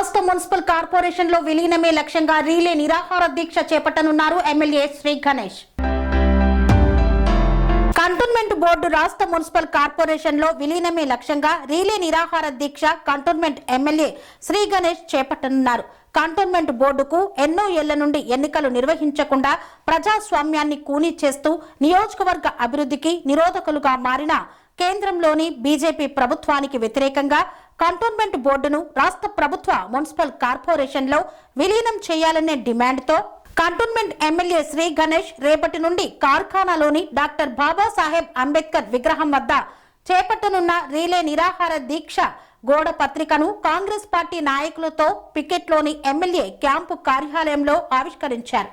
రాష్ట్ర municipal corporation లో విలీనమే లక్ష్యంగా రీలే నిరాహార దీక్ష చేపట్టనున్నారు MLA Shri Ganesh. Cantonment board రాష్ట్ర మున్సిపల్ కార్పొరేషన్ లో విలీనమే లక్ష్యంగా రీలే నిరాహార దీక్ష కంటోన్మెంట్ ఎమ్మెల్యే శ్రీ గణేష్ చేపట్టనున్నారు. కంటోన్మెంట్ బోర్డుకు ఎన్నో ఏళ్ల నుండి ఎన్నికలు నిర్వహించకుండా ప్రజాస్వామ్యాన్ని కూనీ చేస్తూ నియోజకవర్గ అభివృద్ధికి నిరోధకులుగా మారిన కేంద్రంలోని బీజేపీ ప్రభుత్వానికి వ్యతిరేకంగా కంటోన్మెంట్ బోర్డును రాష్ట్ర ప్రభుత్వ మున్సిపల్ కార్పొరేషన్ లో విలీనం చేయాలనే డిమాండ్తో కంటోన్మెంట్ ఎమ్మెల్యే శ్రీ గణేష్ రేపటి నుండి కార్ఖానాలోని డాక్టర్ బాబాసాహెబ్ అంబేద్కర్ విగ్రహం వద్ద చేపట్టనున్న రీలే నిరాహార దీక్ష గోడ పత్రికను కాంగ్రెస్ పార్టీ నాయకులతో పికెట్లోని ఎమ్మెల్యే క్యాంపు కార్యాలయంలో ఆవిష్కరించారు.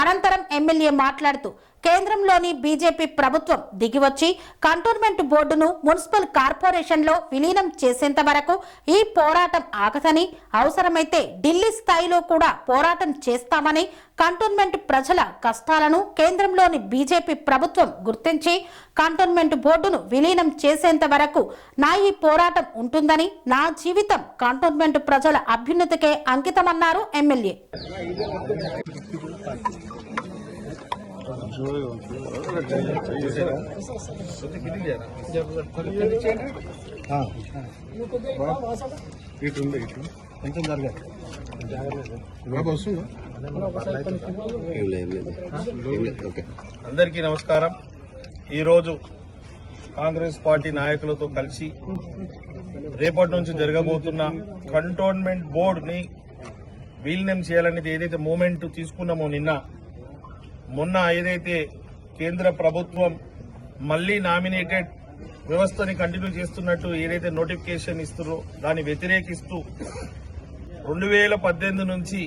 అనంతరం ఎమ్మెల్యే మాట్లాడుతూ కేంద్రంలోని బీజేపీ ప్రభుత్వం దిగివచ్చి కంటోన్మెంట్ బోర్డును మున్సిపల్ కార్పొరేషన్ లో విలీనం చేసేంత వరకు ఈ పోరాటం ఆగదని, అవసరమైతే ఢిల్లీ స్థాయిలో కూడా పోరాటం చేస్తామని, కంటోన్మెంట్ ప్రజల కష్టాలను కేంద్రంలోని బీజేపీ ప్రభుత్వం గుర్తించి కంటోన్మెంట్ బోర్డును విలీనం చేసేంత వరకు నా ఈ పోరాటం ఉంటుందని, నా జీవితం కంటోన్మెంట్ ప్రజల అభ్యున్నతికే అంకితమన్నారు ఎమ్మెల్యే. అందరికీ నమస్కారం. ఈరోజు కాంగ్రెస్ పార్టీ నాయకులతో కలిసి రేపటి నుంచి జరగబోతున్న కంటోన్మెంట్ బోర్డుని విలీనం చేయాలనేది ఏదైతే మూమెంట్ తీసుకున్నామో మొన్న ఏదైతే కేంద్ర ప్రభుత్వం మళ్లీ నామినేటెడ్ వ్యవస్థని కంటిన్యూ చేస్తున్నట్టు ఏదైతే నోటిఫికేషన్ ఇస్తున్నారో దాన్ని వ్యతిరేకిస్తూ 2018 నుంచి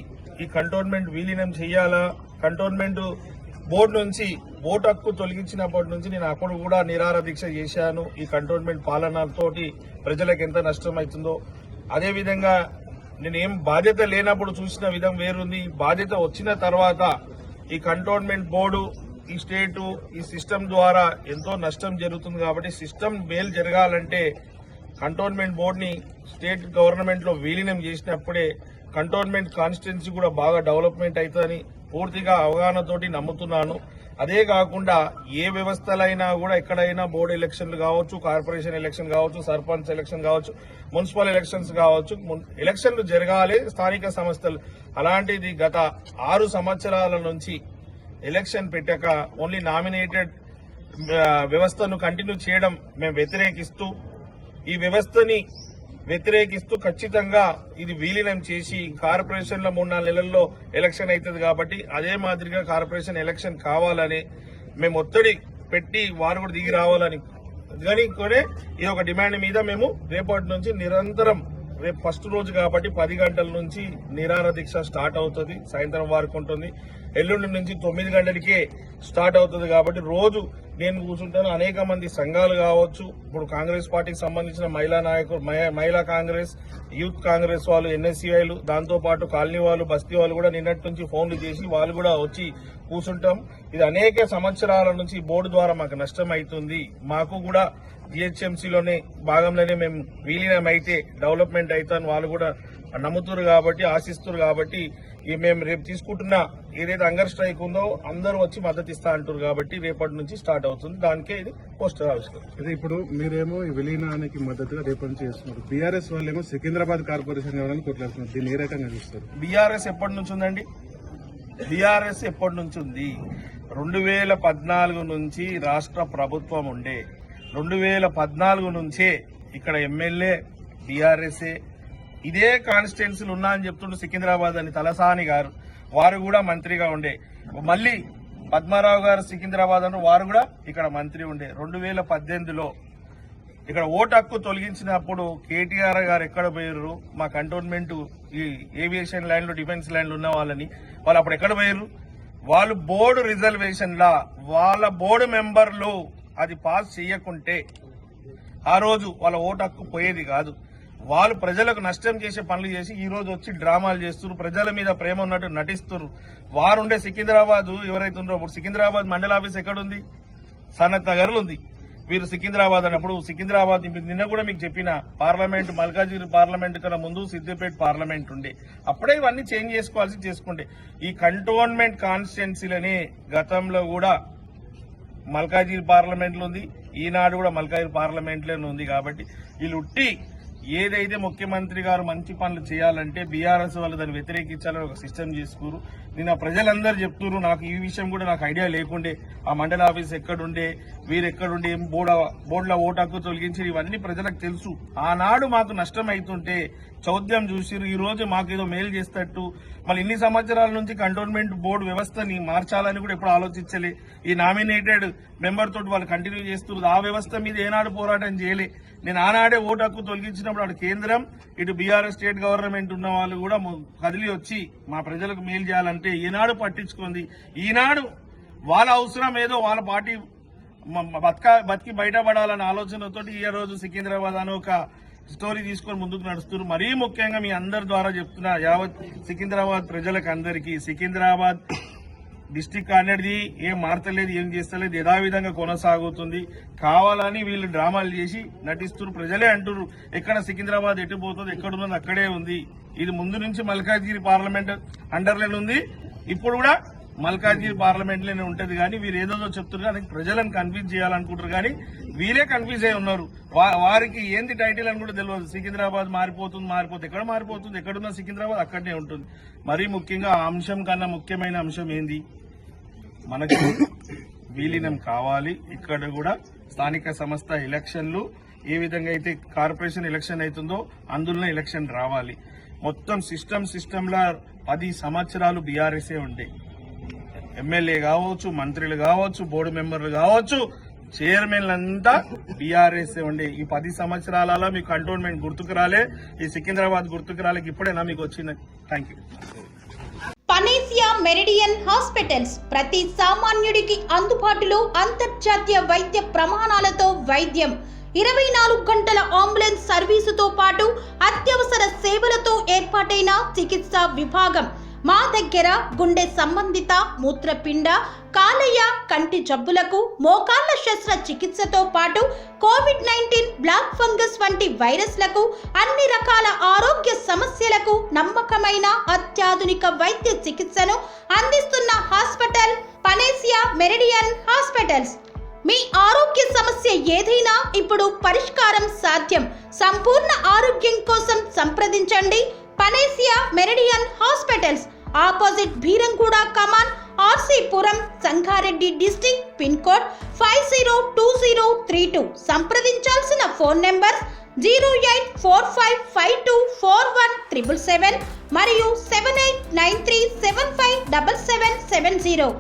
ఈ కంటోన్మెంట్ విలీనం చేయాలా, కంటోన్మెంట్ బోర్డు నుంచి ఓటు హక్కు తొలగించినప్పటి నుంచి నేను అప్పుడు కూడా నిరాహార దీక్ష చేశాను. ఈ కంటోన్మెంట్ పాలనతోటి ప్రజలకు ఎంత నష్టం అవుతుందో, అదేవిధంగా నేనేం బాధ్యత లేనప్పుడు చూసిన విధం వేరుంది. బాధ్యత వచ్చిన తర్వాత ఈ కంటోన్మెంట్ బోర్డు, ఈ స్టేటు, ఈ సిస్టమ్ ద్వారా ఎంతో నష్టం జరుగుతుంది. కాబట్టి సిస్టమ్ మేలు జరగాలంటే కంటోన్మెంట్ బోర్డుని స్టేట్ గవర్నమెంట్ లో విలీనం చేసినప్పుడే కంటోన్మెంట్ కాన్స్టిట్యున్సీ కూడా బాగా డెవలప్మెంట్ అవుతుందని పూర్తిగా అవగాహనతోటి నమ్ముతున్నాను. అదే కాకుండా ఏ వ్యవస్థలైనా కూడా ఎక్కడైనా బోర్డు ఎలక్షన్లు కావచ్చు, కార్పొరేషన్ ఎలక్షన్ కావచ్చు, సర్పంచ్ ఎలక్షన్ కావచ్చు, మున్సిపల్ ఎలక్షన్స్ కావచ్చు, ఎలక్షన్లు జరగాలి స్థానిక సంస్థలు. అలాంటిది గత 6 సంవత్సరాల నుంచి ఎలక్షన్ పెట్టాక ఓన్లీ నామినేటెడ్ వ్యవస్థను కంటిన్యూ చేయడం మేము వ్యతిరేకిస్తూ, ఈ వ్యవస్థని వ్యతిరేకిస్తూ ఖచ్చితంగా ఇది విలీనం చేసి కార్పొరేషన్ల 3-4 నెలల్లో ఎలక్షన్ అవుతుంది. కాబట్టి అదే మాదిరిగా కార్పొరేషన్ ఎలక్షన్ కావాలని మేము ఒత్తిడి పెట్టి వారు కూడా దిగి రావాలని కానీ ఇది ఒక డిమాండ్ మీద మేము రేపటి నుంచి నిరంతరం, రేపు ఫస్ట్ రోజు కాబట్టి 10 గంటల నుంచి నిరాహార దీక్ష స్టార్ట్ అవుతుంది, సాయంత్రం వరకు ఉంటుంది. ఎల్లుండి నుంచి 9 గంటలకే స్టార్ట్ అవుతుంది. కాబట్టి రోజు నేను కూర్చుంటాను. అనేక మంది సంఘాలు కావచ్చు, ఇప్పుడు కాంగ్రెస్ పార్టీకి సంబంధించిన మహిళా నాయకులు, మహిళా కాంగ్రెస్, యూత్ కాంగ్రెస్ వాళ్ళు, ఎన్ఎస్సీఐలు, దాంతో పాటు కాలనీ వాళ్ళు, బస్తీ వాళ్ళు కూడా నిన్నటి నుంచి ఫోన్లు చేసి వాళ్ళు కూడా వచ్చి కూర్చుంటాం. ఇది అనేక సంవత్సరాల నుంచి బోర్డు ద్వారా మాకు నష్టం అవుతుంది. మాకు కూడా జిహెచ్ఎంసీలోనే భాగంలోనే మేము విలీనం అయితే డెవలప్మెంట్ అవుతాను వాళ్ళు కూడా నమ్ముతున్నారు కాబట్టి, ఆశిస్తున్నారు కాబట్టి మేము రేపు తీసుకుంటున్న ఏదైతే అంగర్ స్ట్రైక్ ఉందో అందరూ వచ్చి మద్దతు ఇస్తా అంటారు కాబట్టి రేపటి నుంచి స్టార్ట్ అవుతుంది. దానికే ఇది పోస్టర్ ఆవిష్కరణ. ఇప్పుడు మీరేమో ఈ విలీనానికి మద్దతుగా రేపటి నుంచి చేస్తున్నారు. బీఆర్ఎస్ వాళ్ళేమో సికింద్రాబాద్ కార్పొరేషన్ ఎవరైనా కొట్లాడుతున్నారు. దీన్ని ఏ రకంగా చూస్తారు? బీఆర్ఎస్ ఎప్పటి నుంచి ఉందండి? బీఆర్ఎస్ ఎప్పటి నుంచి ఉంది? 2014 నుంచి రాష్ట్ర ప్రభుత్వం ఉండే, 2014 నుంచే ఇక్కడ ఎమ్మెల్యే బీఆర్ఎస్ఏ. ఇదే కాన్స్టిట్యున్సీలు ఉన్నా అని చెప్తుండే సికింద్రాబాద్ అని తలసాని గారు, వారు కూడా మంత్రిగా ఉండే. మళ్ళీ పద్మారావు గారు సికింద్రాబాద్ అని వారు కూడా ఇక్కడ మంత్రి ఉండే. 2018లో ఇక్కడ ఓటు హక్కు తొలగించినప్పుడు కేటీఆర్ గారు ఎక్కడ పోయారు? మా కంటోన్మెంట్ ఈ ఏవియేషన్ ల్యాండ్లు, డిఫెన్స్ ల్యాండ్లు ఉన్న వాళ్ళు అప్పుడు ఎక్కడ పోయారు? వాళ్ళు బోర్డు రిజర్వేషన్లా వాళ్ళ బోర్డు మెంబర్లు అది పాస్ చేయకుంటే ఆ రోజు వాళ్ళ ఓటు హక్కు పోయేది కాదు. వాళ్ళు ప్రజలకు నష్టం చేసే పనులు చేసి ఈ రోజు వచ్చి డ్రామాలు చేస్తున్నారు, ప్రజల మీద ప్రేమ ఉన్నట్టు నటిస్తున్నారు. వారుండే సికింద్రాబాద్ ఎవరైతే ఉన్నారో, ఇప్పుడు సికింద్రాబాద్ మండల ఆఫీస్ ఎక్కడుంది? సనత్ నగర్లో ఉంది. వీరు సికింద్రాబాద్ అన్నప్పుడు సికింద్రాబాద్ నిన్న కూడా మీకు చెప్పిన పార్లమెంట్ మల్కాజిగిరి పార్లమెంట్ కన్నా ముందు సిద్దిపేట పార్లమెంట్ ఉండే అప్పుడే ఇవన్నీ చేంజ్ చేసుకుంటే ఈ కంటోన్మెంట్ కాన్స్టిట్యున్సీలనే గతంలో కూడా మల్కాజిగిరి పార్లమెంట్ లో ఉంది, ఈనాడు కూడా మల్కాజిగిరి పార్లమెంట్ లోనే ఉంది. కాబట్టి వీళ్ళు ఉట్టి ఏదైతే ముఖ్యమంత్రి గారు మంచి పనులు చేయాలంటే బీఆర్ఎస్ వాళ్ళు దాన్ని వ్యతిరేకించాలని ఒక సిస్టమ్ చేసుకోరు. నిన్న ప్రజలందరూ చెప్తున్నారు, నాకు ఈ విషయం కూడా నాకు ఐడియా లేకుండే, ఆ మండల ఆఫీస్ ఎక్కడుండే, వీరు ఎక్కడుండే, బోర్డుల ఓటు హక్కు తొలగించి ఇవన్నీ ప్రజలకు తెలుసు. ఆనాడు మాకు నష్టం అవుతుంటే చౌద్యం చూసిరు, ఈ రోజు మాకేదో మేలు చేస్తట్టు మళ్ళీ ఇన్ని సంవత్సరాల నుంచి కంటోన్మెంట్ బోర్డు వ్యవస్థని మార్చాలని కూడా ఎప్పుడు ఆలోచించలే. ఈ నామినేటెడ్ మెంబర్ తోటి వాళ్ళు కంటిన్యూ చేస్తున్నారు. ఆ వ్యవస్థ మీద ఏనాడు పోరాటం చేయలే. నేను ఆనాడే ఓటు హక్కు తొలగించినప్పుడు అటు కేంద్రం ఇటు బీఆర్ఎస్ స్టేట్ గవర్నమెంట్ ఉన్న వాళ్ళు కూడా కదిలి వచ్చి మా ప్రజలకు మేలు చేయాలంటే ఈనాడు పట్టించుకుంది. ఈనాడు వాళ్ళ అవసరం ఏదో వాళ్ళ పార్టీ బతికి బయటపడాలన్న ఆలోచనతో ఈ రోజు సికింద్రాబాద్ అని ఒక స్టోరీ తీసుకొని ముందుకు నడుస్తున్నారు. మరీ ముఖ్యంగా మీ అందరి ద్వారా చెప్తున్నా, యావత్ సికింద్రాబాద్ ప్రజలకు అందరికీ సికింద్రాబాద్ డిస్టిక్ అనేది ఏం మారతలేదు, ఏం చేస్తలేదు, యథావిధంగా కొనసాగుతుంది. కావాలని వీళ్ళు డ్రామాలు చేసి నటిస్తున్నారు. ప్రజలే అంటున్నారు ఎక్కడ సికింద్రాబాద్ ఎటుపోతుంది, ఎక్కడున్నది అక్కడే ఉంది. ఇది ముందు నుంచి మల్కాజ్గిరి పార్లమెంట్ అండర్లోనే ఉంది, ఇప్పుడు కూడా మల్కాజ్గిరి పార్లమెంట్ లోనే ఉంటది. కానీ వీరు ఏదో చెప్తున్నారు కానీ ప్రజలను కన్ఫ్యూజ్ చేయాలనుకుంటారు, కానీ వీరే కన్ఫ్యూజ్ అయి ఉన్నారు. వారికి ఏంది టైటిల్ అని కూడా తెలియదు. సికింద్రాబాద్ మారిపోతుంది, ఎక్కడ మారిపోతుంది, ఎక్కడున్న సికింద్రాబాద్ అక్కడనే ఉంటుంది. మరీ ముఖ్యంగా ఆ అంశం కన్నా ముఖ్యమైన అంశం ఏంది, మనకు విలీనం కావాలి. ఇక్కడ కూడా స్థానిక సంస్థ ఎలక్షన్లు ఏ విధంగా అయితే కార్పొరేషన్ ఎలక్షన్ అవుతుందో అందులో ఎలక్షన్ రావాలి. మొత్తం సిస్టంలా 10 సంవత్సరాలు బీఆర్ఎస్ఏ ఉండే, ఎమ్మెల్యే కావచ్చు, మంత్రులు కావచ్చు, బోర్డు మెంబర్లు కావచ్చు, చైర్మన్లంతా బీఆర్ఎస్ ఉండే. ఈ 10 సంవత్సరాలలో మీకు కంటోన్మెంట్ గుర్తుకు రాలే, ఈ సికింద్రాబాద్ గుర్తుకు రాలే, ఇప్పుడేనా మీకు వచ్చింది. Thank you. Panacea Meridian hospitals ప్రతి సామాన్యుడికి అందుబాటులో అంతర్జాతీయ వైద్య ప్రమాణాలతో వైద్యం, 24 గంటల అంబులెన్స్ సర్వీసుతో పాటు అత్యవసర సేవలతో ఏర్పాటైన చికిత్సా విభాగం. మా దగ్గర గుండె సంబంధిత, మూత్రపిండ, కాలేయ, కంటి జబ్బులకు, మోకాళ్ల శస్త్ర చికిత్సతో పాటు కోవిడ్-19, బ్లాక్ ఫంగస్ వంటి వైరస్లకు, అన్ని రకాల ఆరోగ్య సమస్యలకు నమ్మకమైన అత్యాధునిక వైద్య చికిత్సను అందిస్తున్న హాస్పిటల్ పనేసియా మెరిడియన్ హాస్పిటల్స్. మీ ఆరోగ్య సమస్య ఏదైనా ఇప్పుడు పరిష్కారం సాధ్యం. సంపూర్ణ ఆరోగ్యం కోసం సంప్రదించండి Panacea Meridian hospitals, opposite Beeramguda కమాన్, RC Puram, Sangareddy district, pin code 502032. సంప్రదించాల్సిన ఫోన్ నెంబర్ 0845524177 మరియు 7893757770.